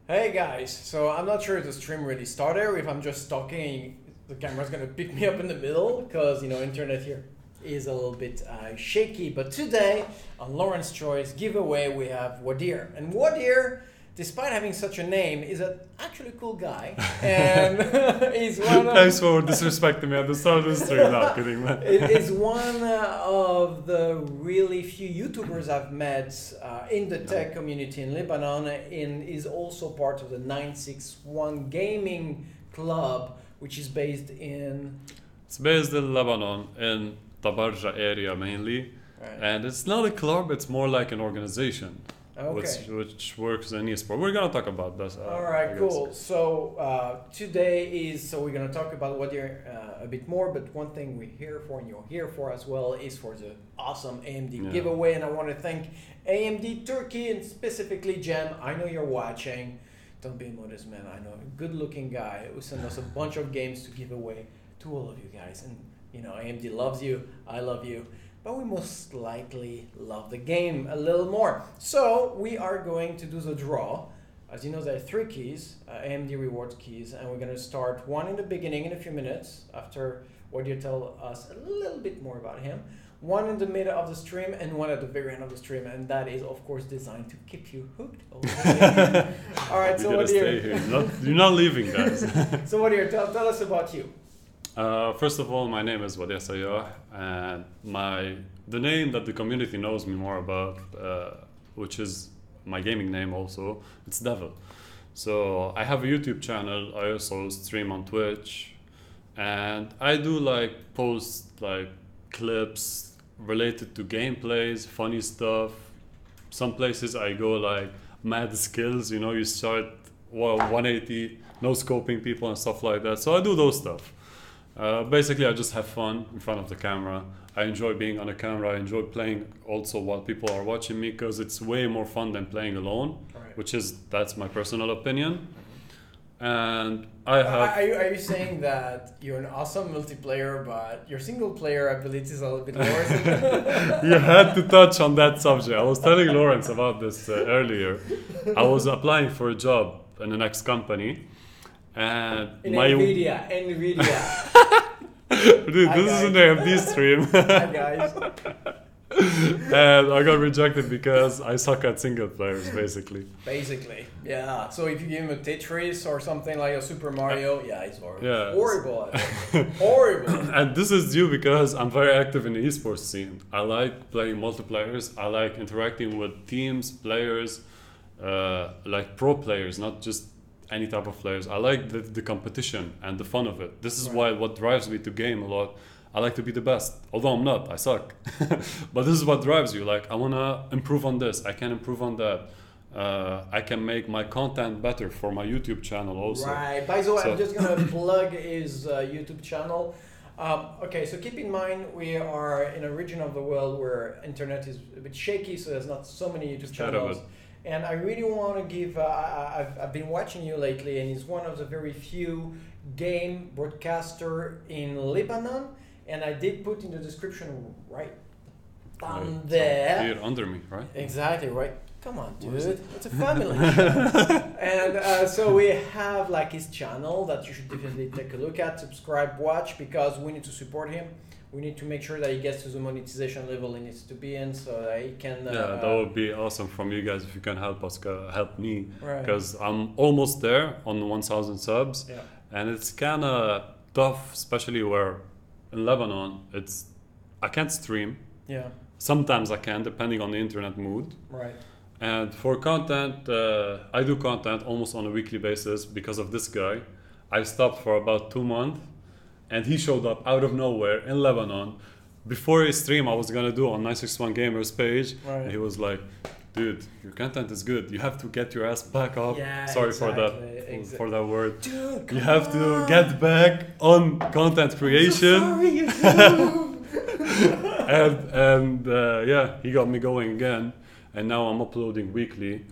Hey guys, so I'm not sure if the stream really started or if I'm just talking, the camera's gonna pick me up in the middle because internet here is a little bit shaky. But today on Laurent's Choice giveaway we have Wadih, and Wadih, despite having such a name, is an actually cool guy, and he's one of Thanks for disrespecting me at the start of the stream. No, kidding, man. is one of the really few YouTubers I've met in the tech community in Lebanon, and is also part of the 961 Gaming Club, which is based in... It's based in Lebanon, in Tabarja area mainly. Right. And it's not a club, it's more like an organization. Okay. Which works in esport. We're gonna talk about that. All right, cool. So we're gonna talk about what you're a bit more. But one thing we're here for, and you're here for as well, is for the awesome AMD giveaway. And I want to thank AMD Turkey and specifically Jem. I know you're watching. Don't be modest, man. I know a good-looking guy who sent us a bunch of games to give away to all of you guys. And AMD loves you. I love you. But we most likely love the game a little more. So we are going to do the draw. As you know, there are 3 keys, AMD Rewards keys, and we're going to start one in the beginning in a few minutes after Wadih tell us a little bit more about him, one in the middle of the stream, and one at the very end of the stream, and that is of course designed to keep you hooked. All right, so Wadih, you're not leaving, guys. So Wadih, tell us about you. First of all, my name is Wadih Sayyah, and the name that the community knows me more about, which is my gaming name also, it's Devil. So I have a YouTube channel. I also stream on Twitch, and I do post clips related to gameplays, funny stuff. Some places I go mad skills. You start 180 no scoping people and stuff like that. So I do those stuff. Basically, I just have fun in front of the camera. I enjoy being on a camera. I enjoy playing also while people are watching me because it's way more fun than playing alone, right. That's my personal opinion. And I have... Are you saying that you're an awesome multiplayer, but your single player abilities are a little bit lower? You had to touch on that subject. I was telling Laurent about this earlier. I was applying for a job in the next company. And NVIDIA. Dude, this is an AMD stream. Hi guys. And I got rejected because I suck at single players, basically. Yeah. So if you give him a Tetris or something like a Super Mario, he's horrible. Yeah. Horrible. Horrible. And this is due because I'm very active in the esports scene. I like playing multiplayers. I like interacting with teams, players, like pro players, not just any type of players. I like the competition and the fun of it. This is what drives me to game a lot. I like to be the best, although I'm not. I suck. But this is what drives you. I want to improve on this. I can improve on that. I can make my content better for my YouTube channel also. Right. By the way, I'm just going to plug his YouTube channel. Okay, so keep in mind we are in a region of the world where internet is a bit shaky, so there's not so many YouTube channels. And I really want to give, I've been watching you lately, and he's one of the very few game broadcaster in Lebanon. And I did put in the description right down there. Here under me, right? Exactly, right. Come on, dude. It's a family show. And so we have his channel that you should definitely take a look at, subscribe, watch, because we need to support him. We need to make sure that he gets to the monetization level he needs to be in, so that he can... that would be awesome from you guys if you can help us, help me. Because I'm almost there on 1,000 subs. Yeah. And it's kind of tough, especially where in Lebanon, I can't stream. Yeah. Sometimes I can, depending on the internet mood. Right. And for content, I do content almost on a weekly basis because of this guy. I stopped for about 2 months. And he showed up out of nowhere in Lebanon. Before his stream I was gonna do on 961 Gamers page, and he was like, dude, your content is good. You have to get your ass back up. Yeah, Sorry exactly. for that word. Dude, you have to get back on content creation. I'm so sorry, and he got me going again. And now I'm uploading weekly.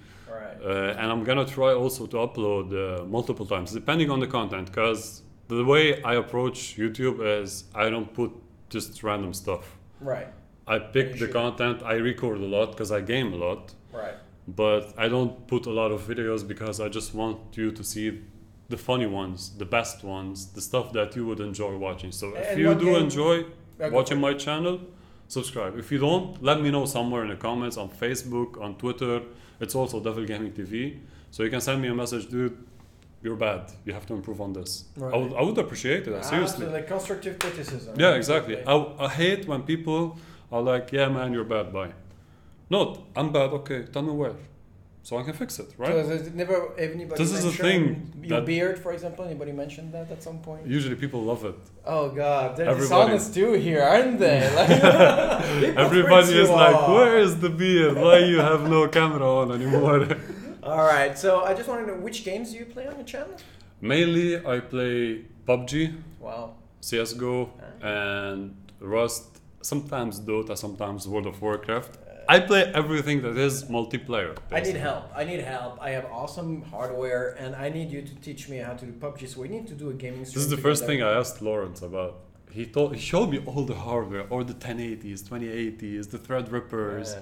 And I'm gonna try also to upload multiple times, depending on the content, because the way I approach YouTube is I don't put just random stuff. Right. I pick the content. I record a lot because I game a lot. Right. but I don't put a lot of videos because I just want you to see the funny ones, the best ones, the stuff that you would enjoy watching. So if And you what do game- enjoy Okay. watching my channel, subscribe. If you don't, let me know somewhere in the comments on Facebook, on Twitter. It's also Devil Gaming TV. So you can send me a message, dude, you're bad. You have to improve on this. Right. I would appreciate it, seriously. Absolutely, constructive criticism. Yeah, exactly. I hate when people are like, yeah, man, you're bad, bye. No, I'm bad, okay, tell me where. So I can fix it, right? So has never anybody This is the mentioned thing your that- beard, for example? Anybody mentioned that at some point? Usually people love it. Oh God, they're Everybody. dishonest too here, aren't they? Like, Everybody is like, where? where is the beard? Why you have no camera on anymore? All right, so I just want to know, which games do you play on your channel? Mainly I play PUBG, Wow. CSGO, and Rust, sometimes Dota, sometimes World of Warcraft. I play everything that is multiplayer. I need basically. help. I need help. I have awesome hardware, and I need you to teach me how to do PUBG. So we need to do a gaming stream. This is the first together. thing I asked Laurent about. He showed me all the hardware, all the 1080s, 2080s, the Threadrippers, Yeah.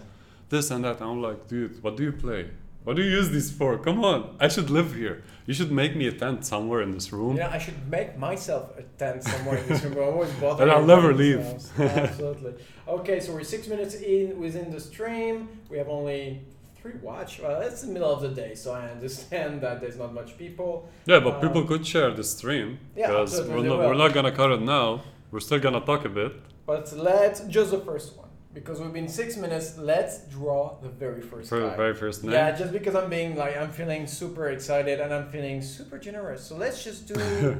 this and that. And I'm like, dude, what do you play? What do you use these for? Come on, I should live here. You should make me a tent somewhere in this room. Yeah, I should make myself a tent somewhere in this room. I always bother. And I'll never everybody leave. else. Absolutely. Okay, so we're 6 minutes within the stream. We have only 3 watch. Well, it's the middle of the day, so I understand that there's not much people. Yeah, but people could share the stream. Yeah, because absolutely, we're they will. not gonna cut it now. We're still gonna talk a bit. But let's just the first one, because we've been 6 minutes. Let's draw the very first For the guy. very first name. Yeah, just because I'm feeling super excited and I'm feeling super generous. So let's just do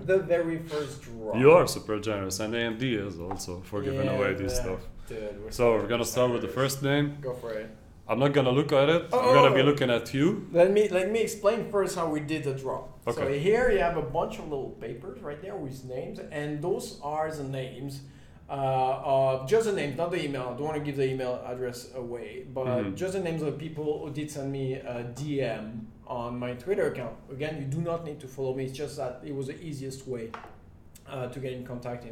the very first draw. You are super generous, and AMD is also for giving away this stuff. Dude, So we're gonna start with the first name. Go for it. I'm not gonna look at it. Oh, I'm gonna be oh. looking at you. Let me explain first how we did the draw. So Okay. here you have a bunch of little papers right there with names, and those are the names. Just the names, not the email. I don't want to give the email address away, but just the names of the people who did send me a DM on my Twitter account. Again, you do not need to follow me. It's just that it was the easiest way to get in contact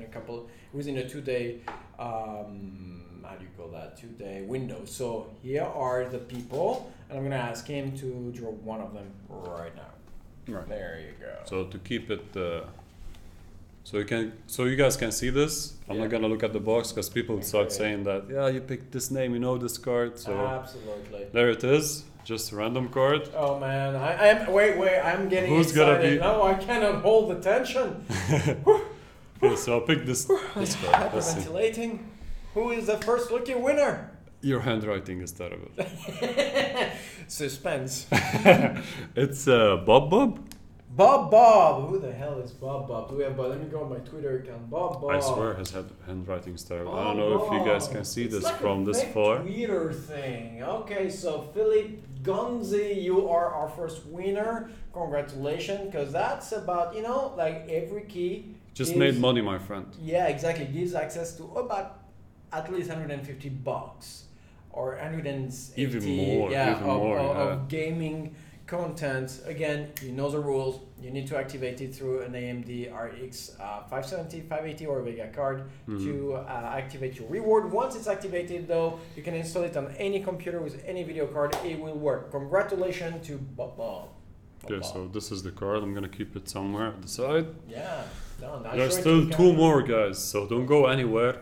within a 2-day. How do you call that? 2-day window. So here are the people, and I'm gonna ask him to draw one of them right now. Right. There you go. So to keep it, so you guys can see this. I'm Yeah. not gonna look at the box because people would start Okay. saying that, yeah, you picked this name, you know this card. So Absolutely. there it is, just a random card. Oh man, I am. Wait, I'm getting Who's excited. gonna be- No, I cannot hold the tension. Okay, so I'll pick this card. Let's see. Hyperventilating. Who is the first lucky winner? Your handwriting is terrible. Suspense. It's Bob. Bob. Who the hell is Bob? Do we have Bob? Let me go on my Twitter account. Bob. I swear his handwriting is terrible. I don't Bob. know if you guys can see It's this like from a this fake far. Twitter thing. Okay, so Philip Gonzi, you are our first winner. Congratulations, because that's about, like every key. Just gives- made money, my friend. Yeah, exactly. Gives access to about at least $150 or 180. Even more, Yeah, even of, more, of, yeah. of gaming content. Again, you know the rules. You need to activate it through an AMD RX 570, 580 or Vega card to activate your reward. Once it's activated though, you can install it on any computer with any video card. It will work. Congratulations to Bob. Okay, so this is the card. I'm gonna keep it somewhere at the side. Yeah. No, not There's sure still if you 2 can- more guys, so don't go anywhere.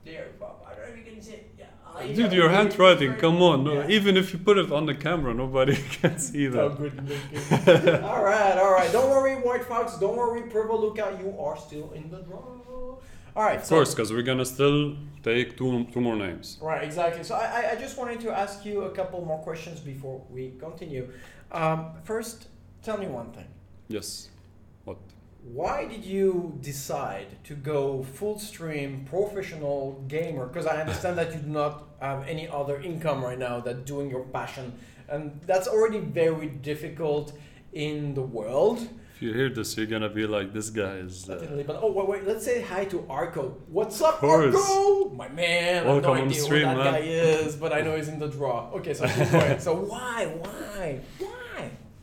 There, Bob. I don't know if you can see it. Yeah. Dude, your handwriting, come on. No, Yeah. even if you put it on the camera, nobody can see Oh, that. good looking. all right. Don't worry, White Fox. Don't worry, Purple Lookout. You are still in the draw. All right. Of course, because we're gonna still take two more names. Right, exactly. So I just wanted to ask you a couple more questions before we continue. First, tell me one thing. Yes. What? Why did you decide to go full stream professional gamer? Because I understand that you do not have any other income right now than doing your passion. And that's already very difficult in the world. If you hear this, you're gonna be like, this guy is. Definitely. But wait, let's say hi to Arco. What's up, course. Arco? My man. I have Welcome no on the idea stream, who that man. guy is, but I know he's in the draw. Okay, so keep going. So why?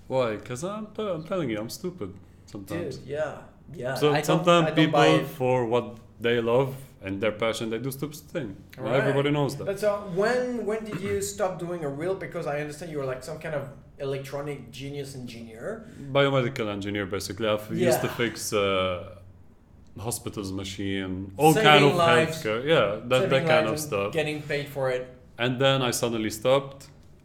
Why? Because I'm telling you, I'm stupid sometimes. Dude, yeah. So I sometimes don't buy people, it. for what they love and their passion, they do stupid thing. Right. Everybody knows that. But so when did you stop doing a reel? Because I understand you were like some kind of electronic genius engineer. Biomedical engineer, basically. I've used to fix hospitals machine, all Saving kind of lives. healthcare. Yeah, that kind of stuff. Getting paid for it. And then I suddenly stopped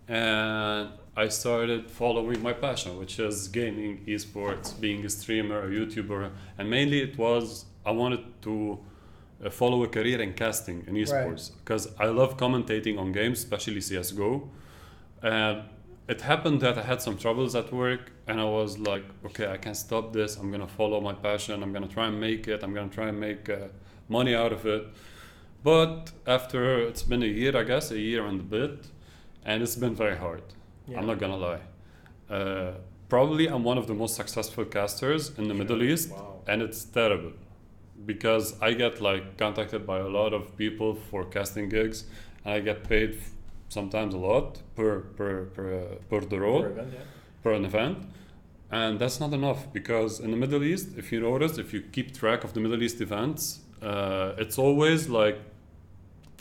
and I started following my passion, which is gaming, esports, being a streamer, a YouTuber. And mainly it was, I wanted to follow a career in casting in esports. Because I love commentating on games, especially CSGO. And it happened that I had some troubles at work and I was like, okay, I can't stop this. I'm going to follow my passion. I'm going to try and make it. I'm going to try and make money out of it. But after, it's been a year, I guess, a year and a bit, and it's been very hard. Yeah. I'm not going to lie. Probably I'm one of the most successful casters in the Middle East, and it's terrible because I get like contacted by a lot of people for casting gigs and I get paid sometimes a lot per the role, per an event. And that's not enough because in the Middle East, if you notice, if you keep track of the Middle East events, it's always like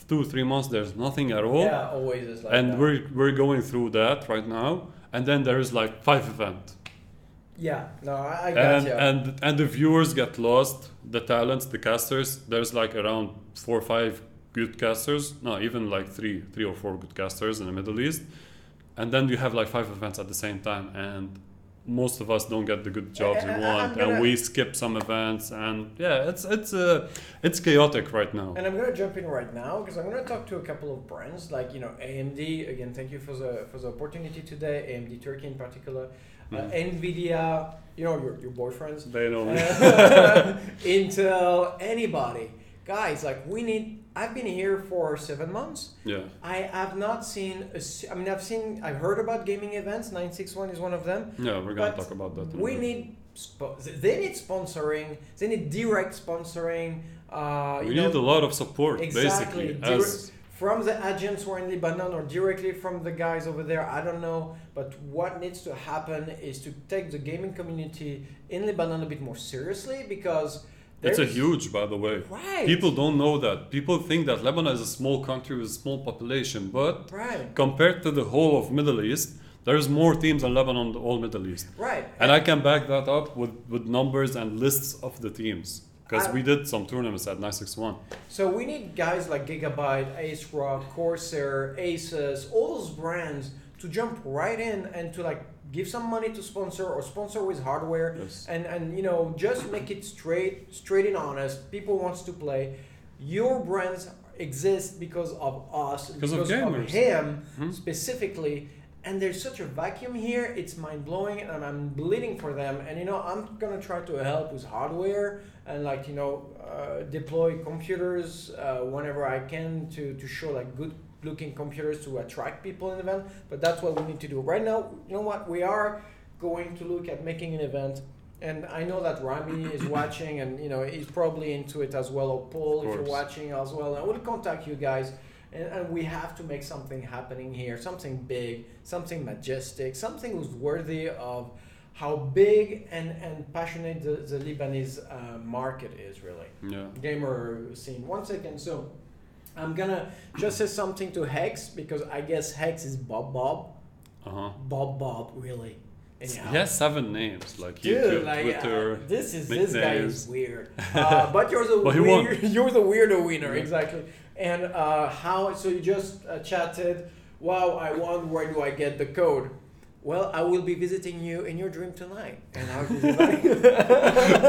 2-3 months there's nothing at all. Yeah, always is like and that. we're going through that right now, and then there's like 5 events. Yeah, no, I got you. And the viewers get lost, the talents, the casters. There's like around 4 or 5 good casters, no, even like 3 or 4 good casters in the Middle East, and then you have like 5 events at the same time, and most of us don't get the good jobs we want, and we skip some events, and yeah, it's chaotic right now. And I'm gonna jump in right now because I'm gonna talk to a couple of brands like AMD. Again, thank you for the opportunity today. AMD Turkey in particular, Nvidia. Your boyfriends. They know me. Intel. Anybody, guys. Like I've been here for 7 months. Yeah. I have not seen. I've heard about gaming events. 961 is one of them. Yeah, we're gonna talk about that. They need sponsoring. They need direct sponsoring. We need a lot of support, exactly. basically. From the agents who are in Lebanon or directly from the guys over there, I don't know. But what needs to happen is to take the gaming community in Lebanon a bit more seriously because. It's a huge, by the way. Right. People don't know that. People think that Lebanon is a small country with a small population, but compared to the whole of Middle East, there's more teams in Lebanon than all Middle East. Right. And I can back that up with numbers and lists of the teams. Because we did some tournaments at 961. So we need guys like Gigabyte, Ace Rock, Corsair, Asus, all those brands to jump right in and to like give some money to sponsor or sponsor with hardware, and just make it straight and honest. People wants to play. Your brands exist because of us, because of him specifically. And there's such a vacuum here. It's mind blowing, and I'm bleeding for them. And I'm gonna try to help with hardware and deploy computers whenever I can to show like good looking computers to attract people in the event. But that's what we need to do right now. You know what, we are going to look at making an event, and I know that Rami is watching, and he's probably into it as well, or Paul if you're watching as well. I will contact you guys, and we have to make something happening here, something big, something majestic, something who's worthy of how big and passionate the Lebanese market is, really. Gamer scene. One second. So I'm gonna just say something to Hex, because I guess Hex is Bob. Bob, really. Anyhow. He has 7 names, like dude, YouTube, Twitter. This guy is weird. But you're the weirdo winner, exactly. And so you just chatted. Wow, I won. Where do I get the code? Well, I will be visiting you in your dream tonight, and I'll be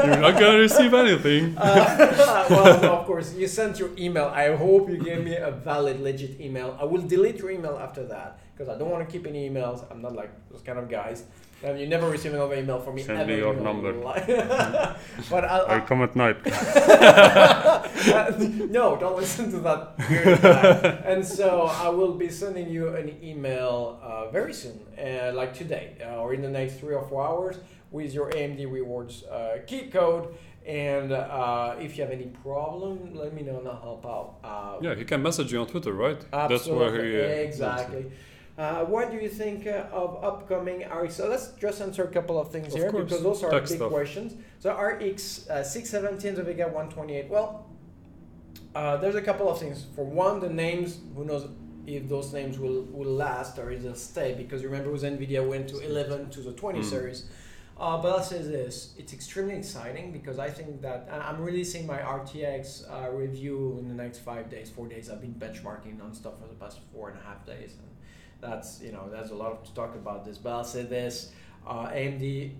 You're not gonna receive anything. Well, no, of course, you sent your email. I hope you gave me a valid, legit email. I will delete your email after that because I don't want to keep any emails. I'm not like those kind of guys. You never receive another email from me. Send me your number. But I'll come at night. No, don't listen to that weird guy. And so I will be sending you an email very soon, like today, or in the next 3 or 4 hours, with your AMD Rewards key code. And if you have any problem, let me know and I'll help out. Yeah, he can message you on Twitter, right? Absolutely. That's where he exactly. What do you think of upcoming RX? So let's just answer a couple of things because those are big questions. So RX 617, the Vega 128. Well, There's a couple of things. For one, the names, who knows if those names will last or if they'll stay, because remember with NVIDIA went to 11 to the 20 series. But I'll say this, it's extremely exciting because I think that I'm releasing my RTX review in the next 4 days. I've been benchmarking non-stop for the past 4.5 days. And that's, there's a lot to talk about this. But I'll say this, AMD,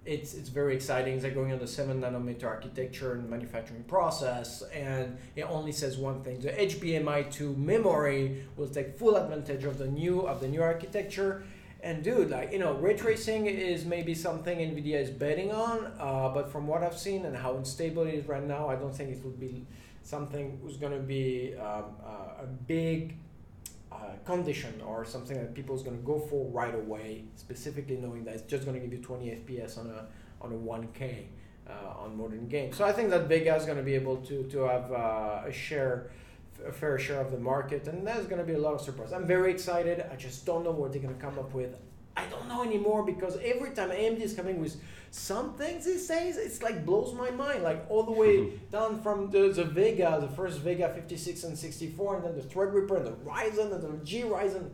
it's very exciting. They're going on the 7nm architecture and manufacturing process, and it only says one thing: the HBMI2 memory will take full advantage of the new architecture. And dude, ray tracing is maybe something NVIDIA is betting on, but from what I've seen and how unstable it is right now, I don't think it will be something who's going to be a big condition or something that people is going to go for right away, specifically knowing that it's just going to give you 20 FPS on a 1K on modern games. So I think that Vega is going to be able to have a fair share of the market, and there's going to be a lot of surprise. I'm very excited. I just don't know what they're going to come up with. I don't know anymore, because every time AMD is coming with some things these days, it's like blows my mind, like all the way down from the Vega, the first Vega 56 and 64, and then the Threadripper and the Ryzen and the G Ryzen.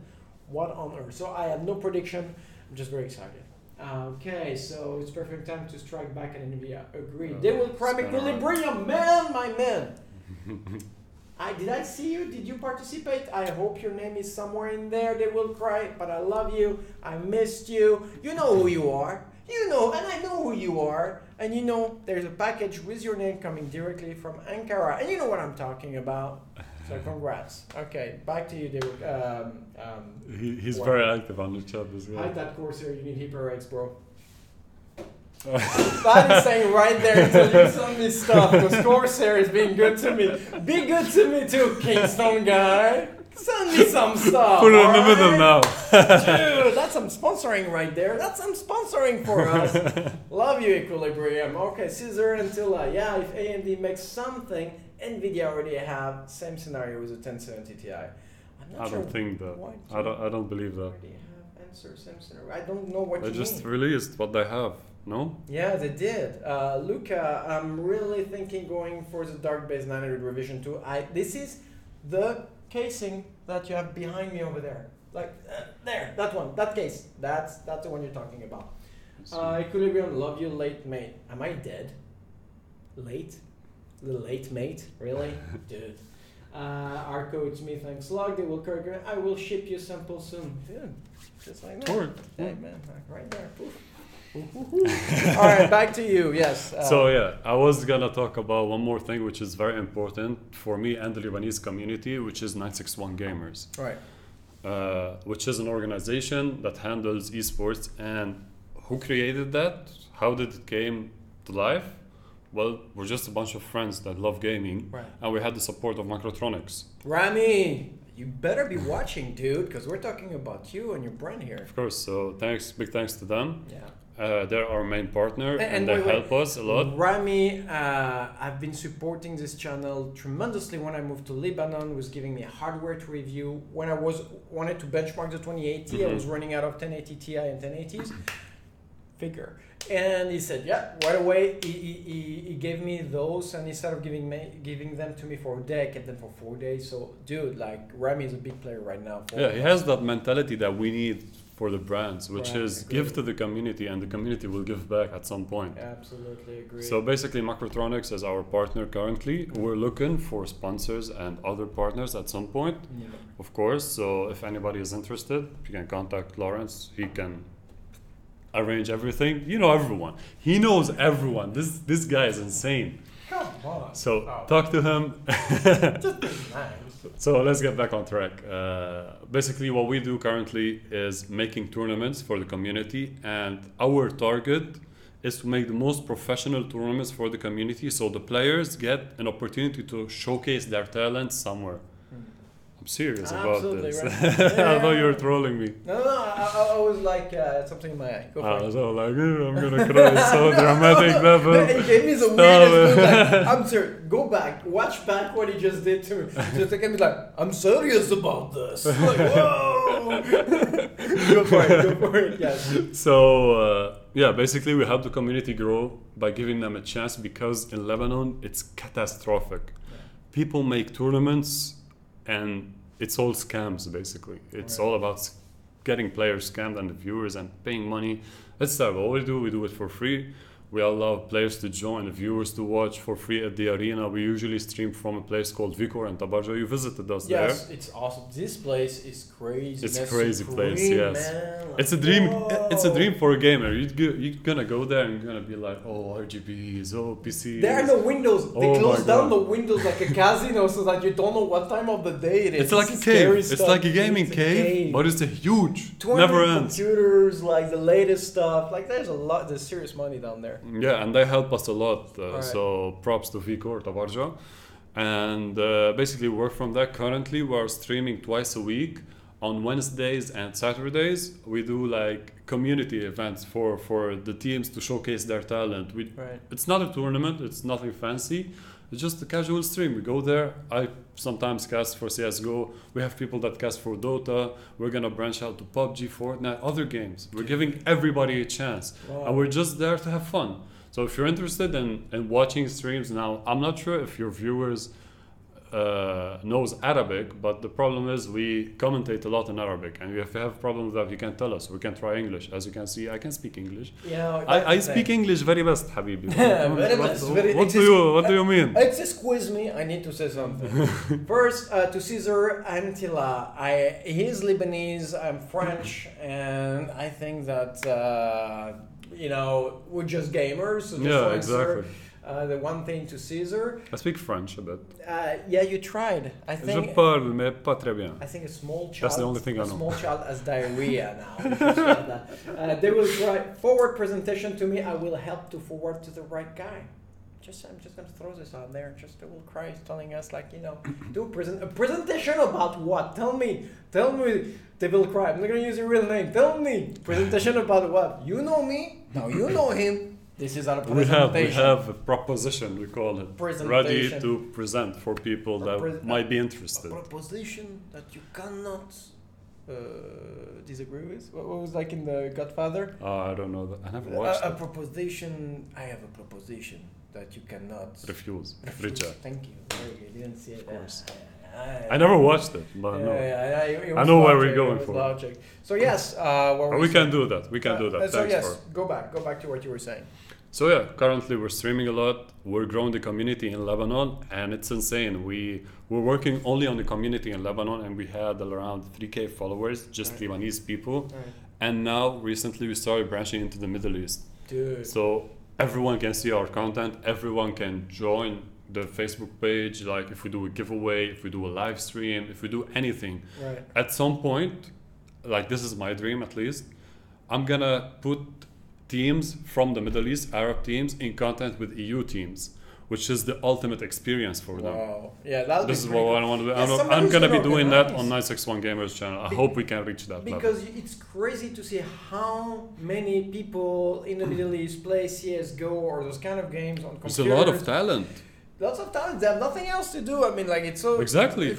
What on earth? So I have no prediction. I'm just very excited. Okay, so it's perfect time to strike back at NVIDIA. Agreed. They will cry equilibrium, my man. Did I see you? Did you participate? I hope your name is somewhere in there. They will cry, but I love you. I missed you. You know who you are. And I know who you are. And there's a package with your name coming directly from Ankara. And you know what I'm talking about. So congrats. Okay, back to you, David. He's very active on the chat as well. Hide that Corsair. You need HyperX, bro. That is saying right there until you send me stuff, because Corsair is being good to me. Be good to me too, Kingston guy. Send me some stuff. Put it in the middle now. Dude, that's some sponsoring right there. That's some sponsoring for us. Love you, Equilibrium. Okay, Caesar until if AMD makes something, NVIDIA already have same scenario with the 1070 Ti. I don't think that. I don't believe that. Same scenario. I don't know what they you just mean. released what they have. No? Yeah, they did. Luca, I'm really thinking going for the Dark Base 900 revision 2. This is the casing that you have behind me over there. There, that one, that case. That's the one you're talking about. Equilibrium, love you, late mate. Am I dead? Late? The late mate? Really? Dude. Arco, it's me, thanks. Log, they will correct. I will ship you sample soon. Dude, just like that. Hey, man, right there. Poof. All right, back to you. Yes. I was gonna talk about one more thing, which is very important for me and the Lebanese community, which is 961 Gamers. Right. Which is an organization that handles esports. And who created that? How did it came to life? Well, we're just a bunch of friends that love gaming, right. And we had the support of Microtronics. Rami, you better be watching, dude, because we're talking about you and your brand here. Of course. So big thanks to them. Yeah. They're our main partner, and they help us a lot. Rami, I've been supporting this channel tremendously when I moved to Lebanon, was giving me hardware to review. When I wanted to benchmark the 2080, I was running out of 1080 Ti and 1080s. Figure. And he said, yeah, right away, he gave me those, and instead of giving them to me for a day, I kept them for 4 days. So, dude, Rami is a big player right now. He has that mentality that we need for the brands, which is give to the community, and the community will give back at some point. Absolutely agree. So basically, Microtronics is our partner currently. We're looking for sponsors and other partners at some point, of course. So if anybody is interested, you can contact Laurent. He can arrange everything. Everyone. He knows everyone. This guy is insane. Come on. So talk to him. Just be nice. So let's get back on track. Basically, what we do currently is making tournaments for the community, and our target is to make the most professional tournaments for the community, so the players get an opportunity to showcase their talents somewhere. I'm serious about this. Right. I thought you were trolling me. No, I was like something in my eye. Go for it. So I'm gonna cry. So dramatic level. He gave me the weirdest look. I'm serious. Go back, watch back what he just did to me. Just look at me like, I'm serious about this. Like, whoa. Go for it. Yes. So basically we help the community grow by giving them a chance, because in Lebanon it's catastrophic. people make tournaments and it's all scams basically. It's all about getting players scammed and the viewers and paying money. That's terrible. What we do it for free. We allow players to join, the viewers to watch for free at the arena. We usually stream from a place called Vega in Tabarja. You visited us there. Yes, it's awesome. This place is crazy. It's a crazy place, yes. Man. Like, it's a dream. whoa. It's a dream for a gamer. You're gonna go there and you're gonna be like, oh, RGBs, oh, PCs. There are no windows. They Oh close my down God. the windows like a casino, so that you don't know what time of the day it is. It's like a cave. It's like a gaming cave, but it's a huge, 200 never ends. computers, like the latest stuff. Like there's serious money down there. Yeah, and they help us a lot. Right. So props to Vico or Tabarja. And basically work from that. Currently, we are streaming twice a week. On Wednesdays and Saturdays, we do like community events for the teams to showcase their talent. It's not a tournament. It's nothing fancy. It's just a casual stream. We go there. I sometimes cast for CSGO. We have people that cast for Dota. We're going to branch out to PUBG, Fortnite, other games. We're giving everybody a chance. Wow. And we're just there to have fun. So if you're interested in watching streams now, I'm not sure if your viewers knows Arabic, but the problem is we commentate a lot in Arabic, and if you have problems with that, you can tell us. We can try English. As you can see, I can speak English. Yeah, I speak English very best, Habibi. Very best. What do you mean? Excuse me, I need to say something. First, to Caesar Antila, he's Lebanese, I'm French, and I think that we're just gamers. So just Yeah, exactly. The one thing to Caesar. I speak French a bit. Yeah, you tried. I Je think. parle, mais pas très bien. I think a small child. That's the only thing I know. A small child has diarrhea now. They will try forward presentation to me. I will help to forward to the right guy. I'm just gonna throw this out there. Just a little Christ telling us do a presentation about what? Tell me, Devil Cry. I'm not gonna use your real name. Tell me, presentation about what? You know me. Now you know him. This is our presentation. We have a proposition, we call it, ready to present for people that might be interested. A proposition that you cannot disagree with? What was like in The Godfather? I don't know that. I never watched a it. proposition. I have a proposition that you cannot Refuse. Reject. Thank you. Very good. You didn't see it. Of course. I never watched it, but I know where we're going for. Logic. So yes, we can do that. We can do that. So Thanks yes, for. go back to what you were saying. So yeah, currently we're streaming a lot. We're growing the community in Lebanon, and it's insane. We're working only on the community in Lebanon, and we had around 3K followers, just Lebanese people. Right. And now recently we started branching into the Middle East. Dude. So everyone can see our content. Everyone can join the Facebook page. Like if we do a giveaway, if we do a live stream, if we do anything. Right. At some point, like this is my dream at least, I'm gonna put teams from the Middle East, Arab teams, in contact with EU teams, which is the ultimate experience for them. Wow. Yeah, this is what I want to do. I'm going to be doing that on 961 Gamers channel. I hope we can reach that level. Because it's crazy to see how many people in the Middle East play CSGO or those kind of games on computers. There's a lot of talent. Lots of talent. They have nothing else to do. I mean, like it's so... Exactly.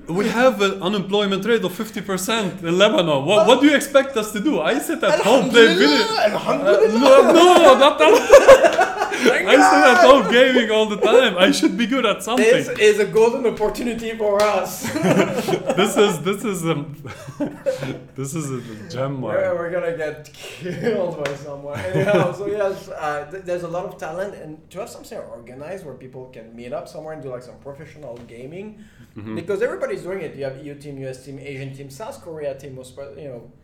We have an unemployment rate of 50% in Lebanon. What do you expect us to do? I sit at home playing video. No, not that. I sit at home gaming all the time. I should be good at something. This is a golden opportunity for us. This is a gem. We're gonna get killed by someone. Anyhow, so yes, there's a lot of talent, and to have something organized where people can meet up somewhere and do like some professional gaming, because everybody's doing it. You have EU team, US team, Asian team, South Korea team,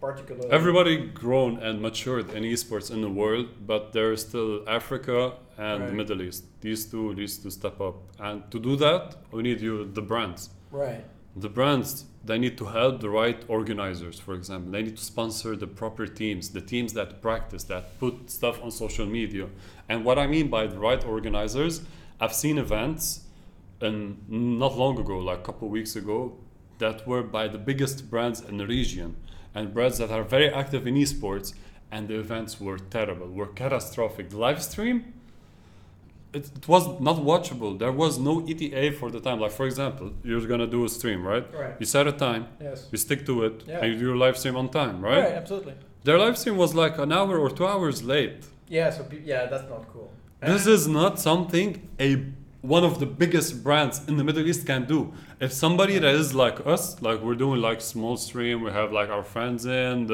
particularly. Everybody grown and matured in esports in the world, but there's still Africa and the Middle East. These two needs to step up, and to do that, we need the brands. Right. The brands, they need to help the right organizers, for example. They need to sponsor the proper teams, the teams that practice, that put stuff on social media. And what I mean by the right organizers, I've seen events not long ago, like a couple of weeks ago, that were by the biggest brands in the region, and brands that are very active in esports, and the events were terrible, were catastrophic. The live stream, it was not watchable. There was no ETA for the time. Like for example, you're gonna do a stream, right? Right. You set a time, yes. You stick to it, and you do your live stream on time, right? Right, absolutely. Their live stream was like an hour or 2 hours late. Yeah, so that's not cool. This is not something a one of the biggest brands in the Middle East can do. If somebody that is like us, like we're doing like small stream, we have like our friends in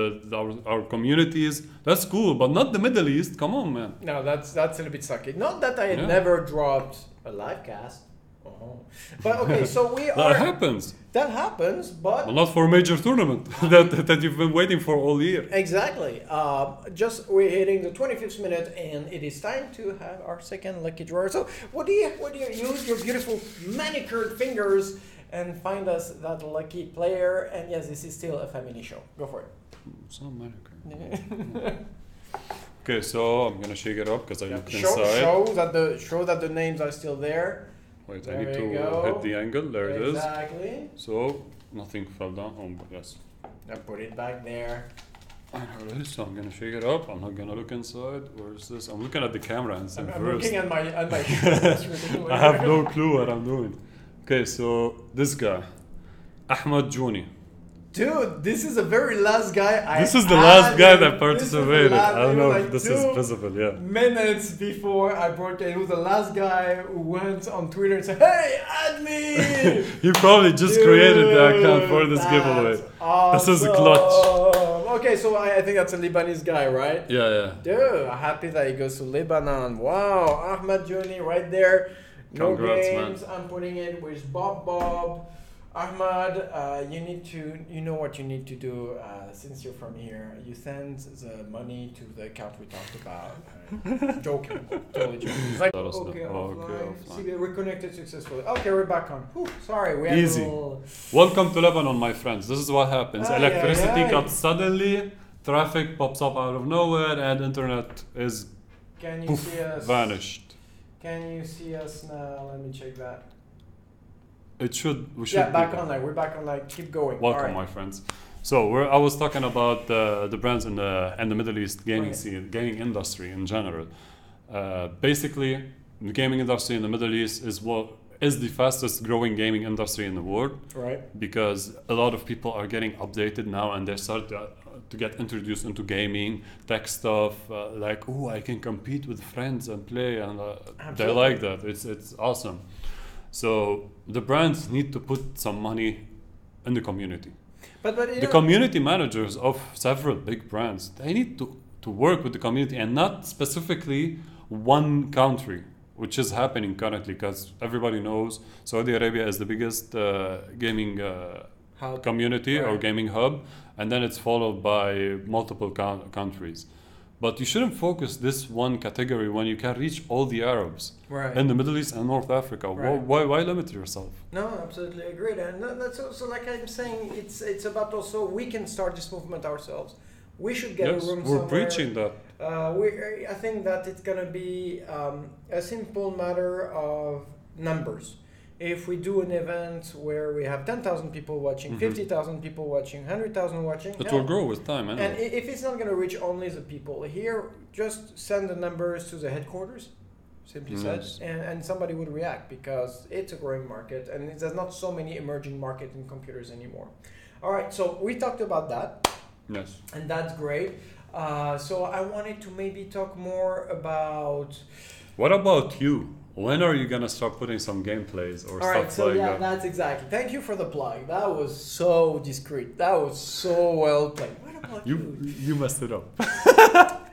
our communities, that's cool, but not the Middle East. Come on, man. No, that's a little bit sucky. Not that I had never dropped a live cast. But okay, so we are. That happens. That happens, but not for a major tournament that you've been waiting for all year. Exactly. Just we're hitting the 25th minute, and it is time to have our second lucky drawer. So, what do you use your beautiful manicured fingers and find us that lucky player? And yes, this is still a family show. Go for it. So manicured. Okay, so I'm gonna shake it up because I looked inside. Show that the names are still there. Wait, there I need to hit the angle. There it is. Exactly. So nothing fell down. Oh, yes. Now put it back there. I know this, so I'm gonna shake it up. I'm not gonna look inside. Where is this? I'm looking at the camera and I'm looking at my I have no clue what I'm doing. Okay, so this guy, Ahmad Jouni. Dude, this is the very last guy This is the last guy that participated. I don't know if this is visible, yeah. Minutes before I brought it, was the last guy who went on Twitter and said, "Hey, add me!" He probably just created the account for this giveaway. Awesome. This is clutch. Okay, so I think that's a Lebanese guy, right? Yeah. Dude, I'm happy that he goes to Lebanon. Wow, Ahmad Jouni right there. No Congrats, games. man. I'm putting it with Bob. Ahmad, you know what you need to do since you're from here. You send the money to the account we talked about. Joking, totally joking. It's like, okay, offline. See, we're connected successfully. Okay, we're back on. Whew, sorry, we had easy. Welcome to Lebanon, my friends. This is what happens. Electricity cuts suddenly, traffic pops up out of nowhere, and internet is vanished. Can you see us now? Let me check that. We should. Back online. We're back online. Keep going. Welcome, my friends. So I was talking about the brands in the Middle East gaming scene, gaming industry in general. Basically, the gaming industry in the Middle East is the fastest growing gaming industry in the world. Right. Because a lot of people are getting updated now, and they start to get introduced into gaming, tech stuff. Like, oh, I can compete with friends and play, and they like that. It's awesome. So the brands need to put some money in the community. But the community managers of several big brands, they need to work with the community and not specifically one country, which is happening currently because everybody knows Saudi Arabia is the biggest gaming community or gaming hub, and then it's followed by multiple countries. But you shouldn't focus this one category when you can reach all the Arabs in the Middle East and North Africa. Right. Why limit yourself? No, absolutely agreed. And that's also, like I'm saying, it's about also we can start this movement ourselves. We should get a room somewhere. We're preaching that. I think that it's going to be a simple matter of numbers. If we do an event where we have 10,000 people watching, 50,000 people watching, 100,000 watching, it will grow with time. And if it's not going to reach only the people here, just send the numbers to the headquarters, simply said, and somebody would react because it's a growing market and there's not so many emerging markets in computers anymore. All right, so we talked about that. Yes. And that's great. So I wanted to maybe talk more about... What about you? When are you gonna start putting some gameplays or stuff like that? All right, so that's exactly. Thank you for the plug. That was so discreet. That was so well played. What about you? You messed it up.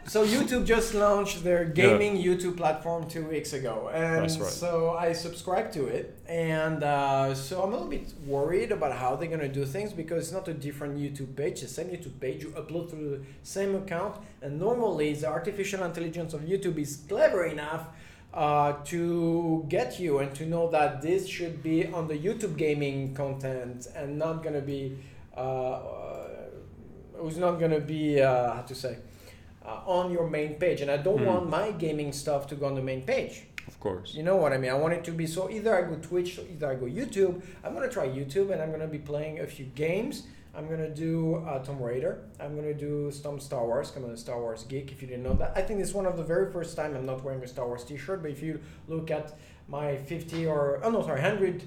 So YouTube just launched their gaming YouTube platform 2 weeks ago, and that's right. So I subscribed to it, and so I'm a little bit worried about how they're gonna do things because it's not a different YouTube page. It's the same YouTube page. You upload through the same account, and normally the artificial intelligence of YouTube is clever enough to get you and to know that this should be on the YouTube gaming content and not gonna be who's not gonna be how to say on your main page. And I don't want my gaming stuff to go on the main page. Of course. You know what I mean? I want it to be so either I go Twitch or either I go YouTube. I'm gonna try YouTube and I'm gonna be playing a few games. I'm gonna do Tomb Raider. I'm gonna do some Star Wars. I'm a Star Wars geek. If you didn't know that, I think it's one of the very first time I'm not wearing a Star Wars T-shirt. But if you look at my 100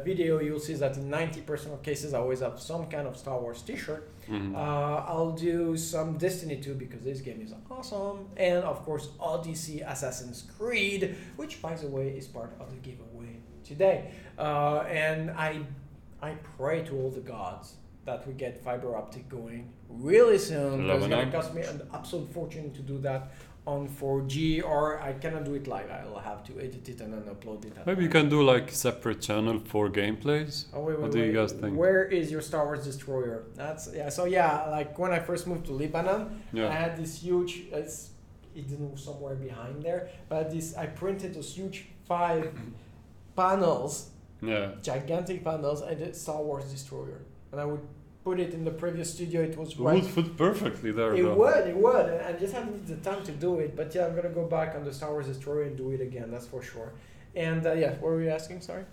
video, you'll see that in 90% of cases I always have some kind of Star Wars T-shirt. I'll do some Destiny 2 because this game is awesome, and of course Odyssey Assassin's Creed, which by the way is part of the giveaway today. And I pray to all the gods that we get fiber optic going really soon. It's going to cost me an absolute fortune to do that on 4G, or I cannot do it live. I'll have to edit it and then upload it. Maybe you can do like separate channel for gameplays. Oh, wait, what do you guys think? Where is your Star Wars Destroyer? That's So like when I first moved to Lebanon, I had this huge. It didn't somewhere behind there, but I printed those huge 5 panels. Gigantic panels, and a Star Wars Destroyer, and I would put it in the previous studio. It was right. It would fit perfectly there. It would. And I just haven't the time to do it. But yeah, I'm gonna go back on the Star Wars Destroyer and do it again. That's for sure. And what were you asking? Sorry.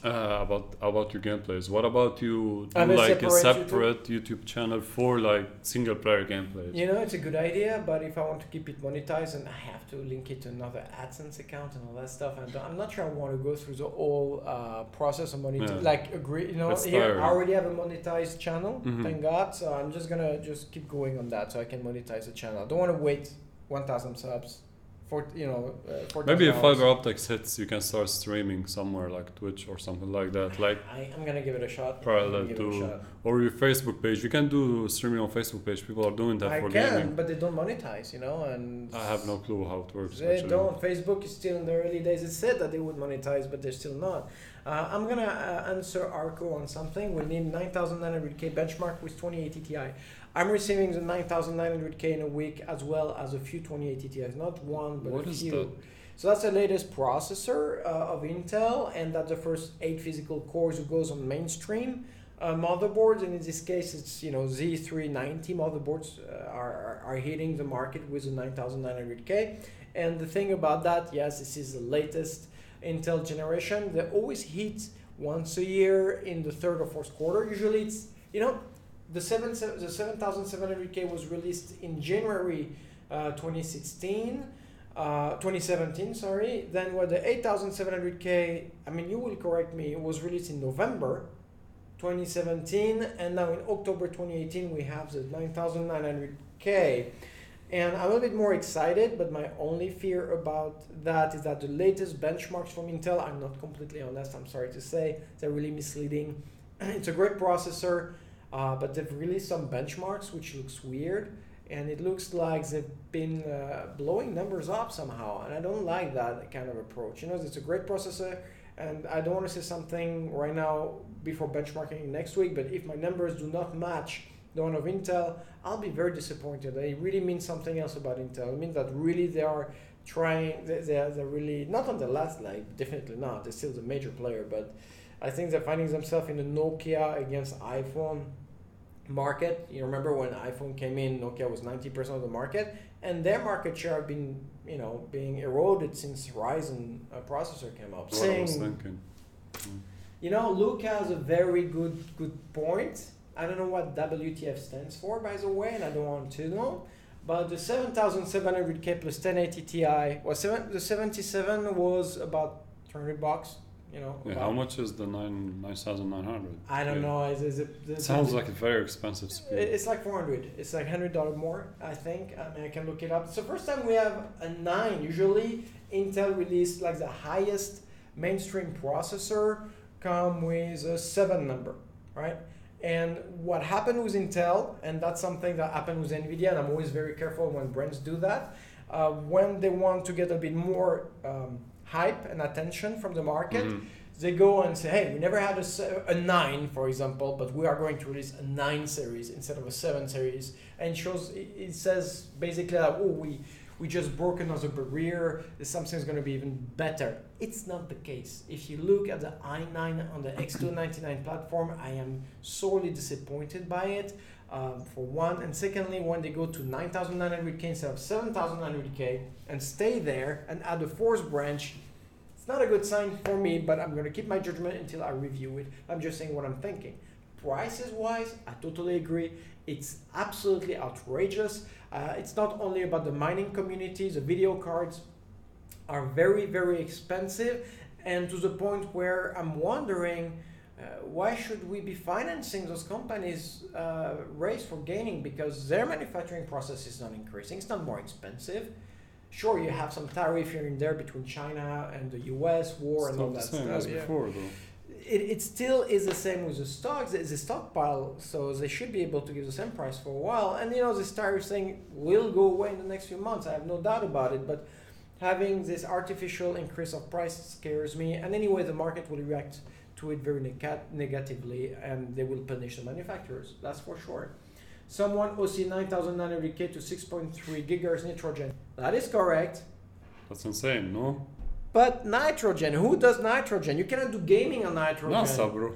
About your gameplays. What about you do like a separate YouTube channel for like single player gameplays? You know, it's a good idea, but if I want to keep it monetized, and I have to link it to another AdSense account and all that stuff, and I'm not sure I want to go through the whole process of monetizing. Like agree, you know, here I already have a monetized channel, thank God. So I'm just gonna keep going on that so I can monetize the channel. I don't want to wait 1,000 subs. For maybe if fiber optics hits, you can start streaming somewhere like Twitch or something like that. Like I'm gonna give it a shot. Parallel to or your Facebook page. You can do streaming on Facebook page. People are doing that for gaming. But they don't monetize, you know. And I have no clue how it works. They don't. Facebook is still in the early days. It said that they would monetize, but they're still not. I'm gonna answer Arco on something. We need 9,900K benchmark with 2080 Ti. I'm receiving the 9,900K in a week as well as a few 2080 Ti's, not one but a few. That? So that's the latest processor of Intel, and that's the first 8 physical cores who goes on mainstream motherboards. And in this case, it's Z390 motherboards are hitting the market with the 9,900K. And the thing about that, yes, this is the latest Intel generation. They always hit once a year in the 3rd or 4th quarter. Usually it's the 7,700K was released in January 2017, sorry. Then the 8,700K, I mean, you will correct me, it was released in November 2017, and now in October 2018 we have the 9,900K. And I'm a little bit more excited, but my only fear about that is that the latest benchmarks from Intel are not completely honest, I'm sorry to say. They're really misleading. It's a great processor, but they've released some benchmarks which looks weird, and it looks like they've been blowing numbers up somehow, and I don't like that kind of approach. It's a great processor, and I don't want to say something right now before benchmarking next week, but if my numbers do not match the one of Intel, I'll be very disappointed. It really means something else about Intel. It means that really they are trying, they're really, not on the last leg, definitely not, they're still the major player, but I think they're finding themselves in the Nokia against iPhone market. You remember when iPhone came in, Nokia was 90% of the market, and their market share have been, being eroded since Ryzen processor came up. What I was thinking. Luke has a very good point. I don't know what WTF stands for, by the way, and I don't want to know. But the 7,700K plus 1080 Ti, the 77 was about $300. How much is the 9,900? I don't know. It sounds like a very expensive speed. It's like $400. It's like $100 more, I think. I mean, I can look it up. It's the first time we have a 9. Usually, Intel released like the highest mainstream processor come with a 7 number, right? And what happened with Intel, and that's something that happened with NVIDIA, and I'm always very careful when brands do that, when they want to get a bit more hype and attention from the market, they go and say, hey, we never had a 9, for example, but we are going to release a 9 series instead of a 7 series. And it says basically that, we just broke another barrier, something's going to be even better. It's not the case. If you look at the i9 on the X299 platform, I am sorely disappointed by it, for one. And secondly, when they go to 9,900K instead of 7,900K and stay there and add a 4th branch, it's not a good sign for me, but I'm going to keep my judgment until I review it. I'm just saying what I'm thinking. prices wise, I totally agree. It's absolutely outrageous. It's not only about the mining community, the video cards are very, very expensive, and to the point where I'm wondering why should we be financing those companies' race for gaining, because their manufacturing process is not increasing, it's not more expensive. Sure, you have some tariff here and there between China and the US, war and all that stuff. As before, though. It still is the same with the stocks. It's a stockpile, so they should be able to give the same price for a while. And this tariff thing will go away in the next few months. I have no doubt about it. But having this artificial increase of price scares me. And anyway, the market will react to it very negatively, and they will punish the manufacturers. That's for sure. Someone OC 9900K to 6.3 gigahertz nitrogen. That is correct. That's insane, no? But nitrogen, who does nitrogen? You cannot do gaming on nitrogen. NASA, bro.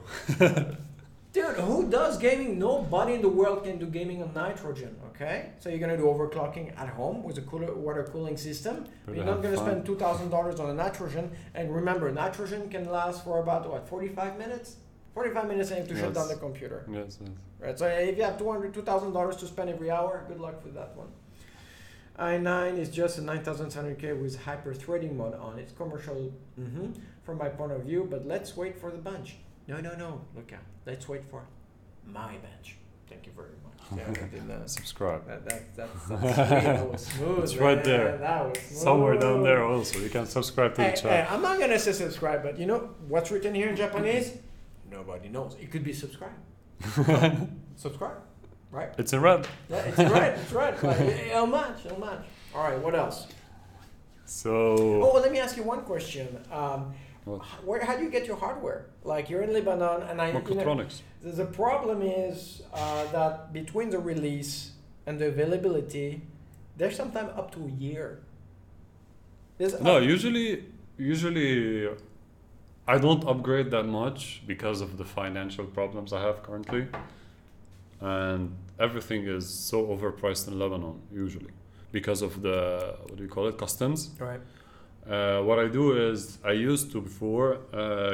Dude, who does gaming? Nobody in the world can do gaming on nitrogen, okay? So you're going to do overclocking at home with a water cooling system. But you're not going to spend $2,000 on a nitrogen. And remember, nitrogen can last for about, 45 minutes? 45 minutes and you have to shut down the computer. Yes. Right, so if you have $2,000 to spend every hour, good luck with that one. i9 is just a 9700K with hyper threading mode on. It's commercial from my point of view, but let's wait for the bunch. No, look out. Let's wait for my bench. Thank you very much. Subscribe. That's sweet. That was smooth. It's right there. That was smooth. Somewhere down there also. You can subscribe to the channel. I'm not going to say subscribe, but you know what's written here in Japanese? Nobody knows. It could be subscribe. Subscribe. Right? It's in red. Yeah, it's in red. It's red. Like, it'll match. All right, what else? So... let me ask you one question. How do you get your hardware? Like, you're in Lebanon, and Microtronics. The problem is that between the release and the availability, there's sometimes up to a year. Usually I don't upgrade that much because of the financial problems I have currently. And everything is so overpriced in Lebanon, usually, because of the, customs. Right. What I do is, I used to before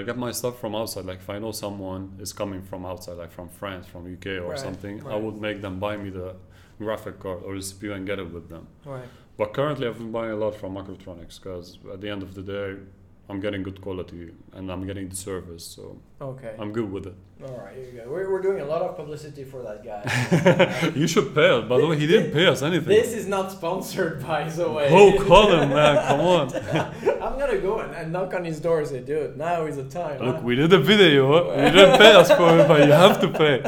get my stuff from outside. Like if I know someone is coming from outside, like from France, from UK or something, I would make them buy me the graphic card or the CPU and get it with them. Right. But currently I've been buying a lot from Microtronics because at the end of the day, I'm getting good quality and I'm getting the service, so I'm good with it. All right, here you go. We're doing a lot of publicity for that guy. You should pay us. By the way, he didn't pay us anything. This is not sponsored, by the way. Oh, call him, man. Come on. I'm going to go and knock on his door and say, dude, now is the time. Look, we did a video. You didn't pay us for it, but you have to pay.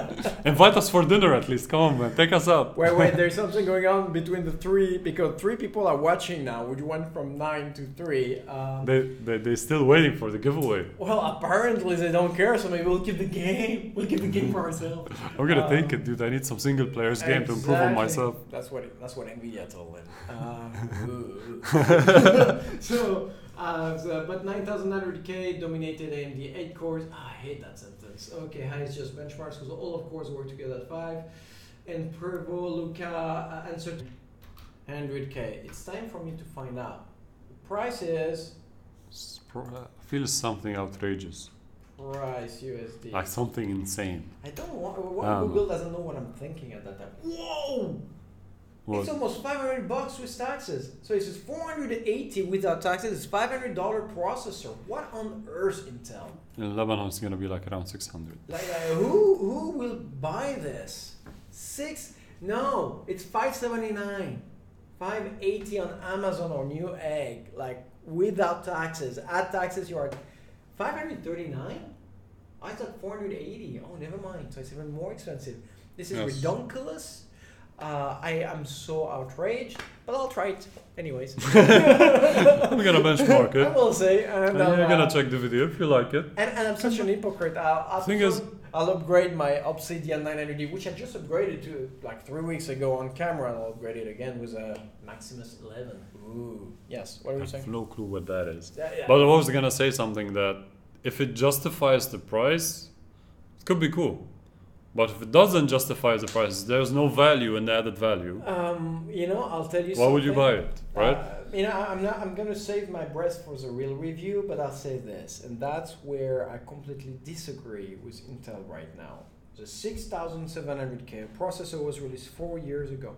Invite us for dinner at least. Come on, man. Take us out. Wait. There's something going on between the three, because 3 people are watching now. We went from 9 to 3. They're still waiting for the giveaway. Well, apparently they don't care, so maybe we'll keep the game. We'll keep the game for ourselves. I'm gonna take it, dude. I need some single players game to improve on myself. That's what Nvidia told him. But 9900K dominated AMD 8 cores. I hate that sentence. Okay, highest just benchmarks because all of cores work together at 5. And Pervo Luca answered 100K. It's time for me to find out. The price is. Feels something outrageous. Price USD. Like something insane. I don't want. Google doesn't know what I'm thinking at that time. Whoa! What? It's almost $500 with taxes. So it says 480 without taxes. It's $500 processor. What on earth, Intel? In Lebanon, it's gonna be like around 600. Who will buy this? No, it's 579. 580 on Amazon or Newegg. Like without taxes. Add taxes, you are 539. I thought 480. Oh, never mind. So it's even more expensive. This is ridiculous. I am so outraged, but I'll try it anyways. We're gonna benchmark it. I will say, and you're gonna check the video if you like it. And I'm such an hypocrite. I'll upgrade my Obsidian 900D, which I just upgraded to like 3 weeks ago on camera, and I'll upgrade it again with a Maximus 11. Ooh, yes. What are you saying? I have no clue what that is. Yeah. But I was gonna say something that if it justifies the price, it could be cool. But if it doesn't justify the price, there's no value in the added value. I'll tell you. Why would you buy it, right? I'm gonna save my breath for the real review, but I'll say this, and that's where I completely disagree with Intel right now. The 6700K processor was released 4 years ago.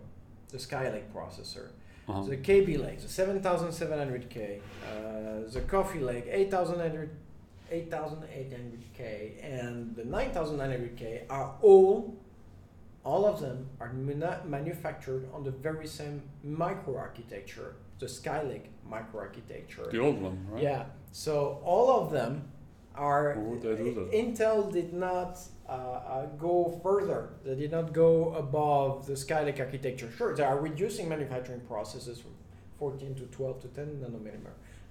The Skylake processor. The KB Lake, the 7700K, the Coffee Lake, 8800K, and the 9900K are all of them are manufactured on the very same microarchitecture, the Skylake microarchitecture. The old one, right? Yeah. So all of them are. Intel did not go further. They did not go above the Skylake architecture. Sure, they are reducing manufacturing processes from 14 to 12 to 10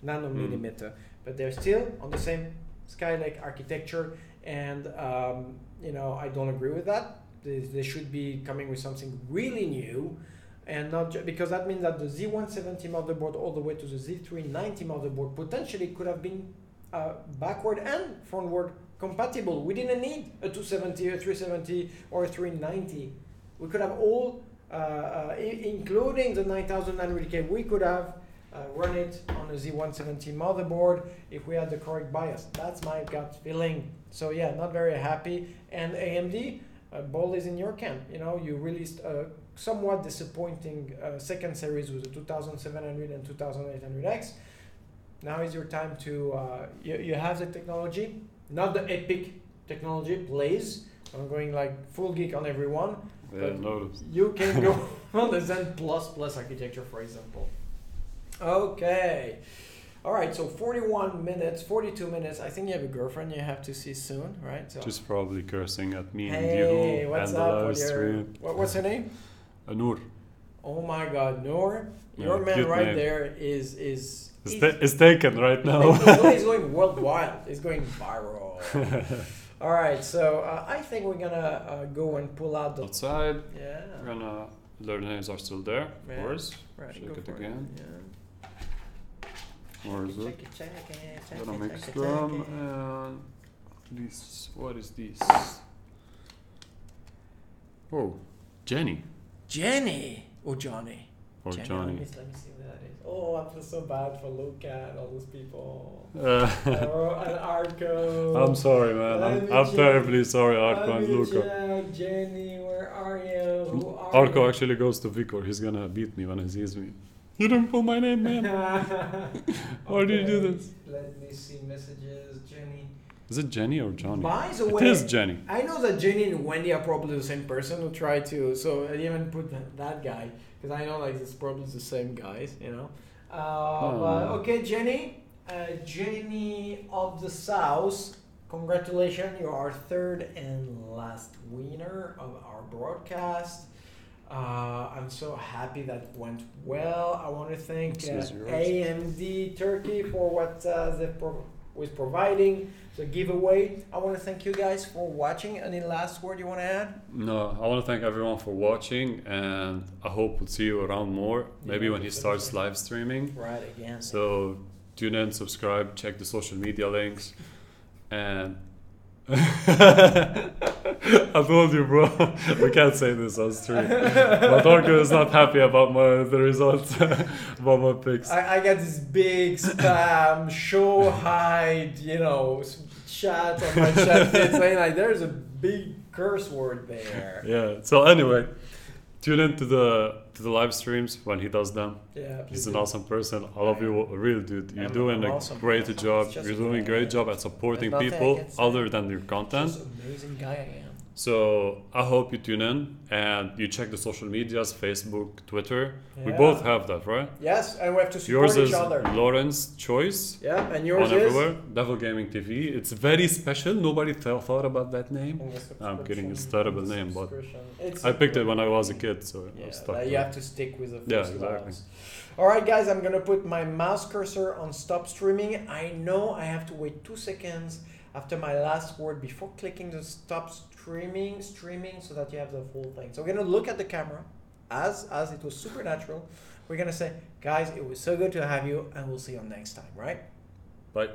nanometer, but they're still on the same Skylake architecture. And I don't agree with that. They should be coming with something really new, and not because that means that the Z170 motherboard all the way to the Z390 motherboard potentially could have been backward and frontward compatible. We didn't need a 270, a 370, or a 390. We could have all, including the 9900K, we could have run it on a Z170 motherboard if we had the correct BIOS. That's my gut feeling. So yeah, not very happy. And AMD, ball is in your camp. You released a somewhat disappointing second series with the 2700 and 2800X. Now is your time to, you have the technology, not the epic technology, please. I'm going like full geek on everyone. Yeah, noticed. You can go on the Zen++ architecture, for example. Okay. All right, so 41 minutes, 42 minutes. I think you have a girlfriend you have to see soon, right? So. She's probably cursing at me and you what's and the up live stream. What's her name? Noor. Oh my God, Noor. Yeah, your man right name. There is It's taken right now. He's going worldwide. He's going viral. All right, so I think we're gonna go and pull out the outside. Yeah. We're gonna. Their names are still there, of course. Right. Check it again. Yeah. Or is it? Check it. Gonna mix them and this. What is this? Oh, Jenny. Jenny or Johnny. Or Johnny. Let me see what that is. Oh, I feel so bad for Luca and all those people. And Arco. I'm sorry, man. I'm terribly sorry, Arco and Luca. Jenny, where are you? Who are Arco you? actually goes to Vicor. He's gonna beat me when he sees me. You didn't pull my name, man. Why did you do this? Let me see messages. Jenny. Is it Jenny or Johnny? By the way, it is Jenny. I know that Jenny and Wendy are probably the same person who tried to. So I didn't put that guy because I know like it's probably the same guys, But okay, Jenny. Jenny of the South. Congratulations, you are third and last winner of our broadcast. I'm so happy that went well. I want to thank AMD Turkey for what they was providing the giveaway. I want to thank you guys for watching. Any last word you want to add? No, I want to thank everyone for watching, and I hope we'll see you around more. Maybe when he starts live streaming. Right, again. So tune in, subscribe, check the social media links, and I told you, bro, we can't say this on stream. But Arco is not happy about the results, about my picks. I got this big spam, show hide, chat on my chat feed saying like there's a big curse word there. Yeah. So anyway, tune in to the live streams when he does them. Yeah, he's an awesome person. I love you, really, dude. You're doing a great job. You're doing a great job at supporting people other than your content. Just amazing guy I am. So I hope you tune in and you check the social medias, Facebook, Twitter. Yeah. We both have that, right? Yes, and we have to support each other. Yours is Laurent's Choice. Yeah, and yours is? Everywhere. Devil Gaming TV. It's very special. Nobody thought about that name. I'm kidding. It's a terrible name, but I picked it when I was a kid, so I was stuck. You have to stick with the first exactly. All right, guys, I'm going to put my mouse cursor on stop streaming. I know I have to wait 2 seconds after my last word before clicking the stop streaming so that you have the full thing. So we're going to look at the camera as it was supernatural. We're going to say, guys, it was so good to have you, and we'll see you next time, right? Bye.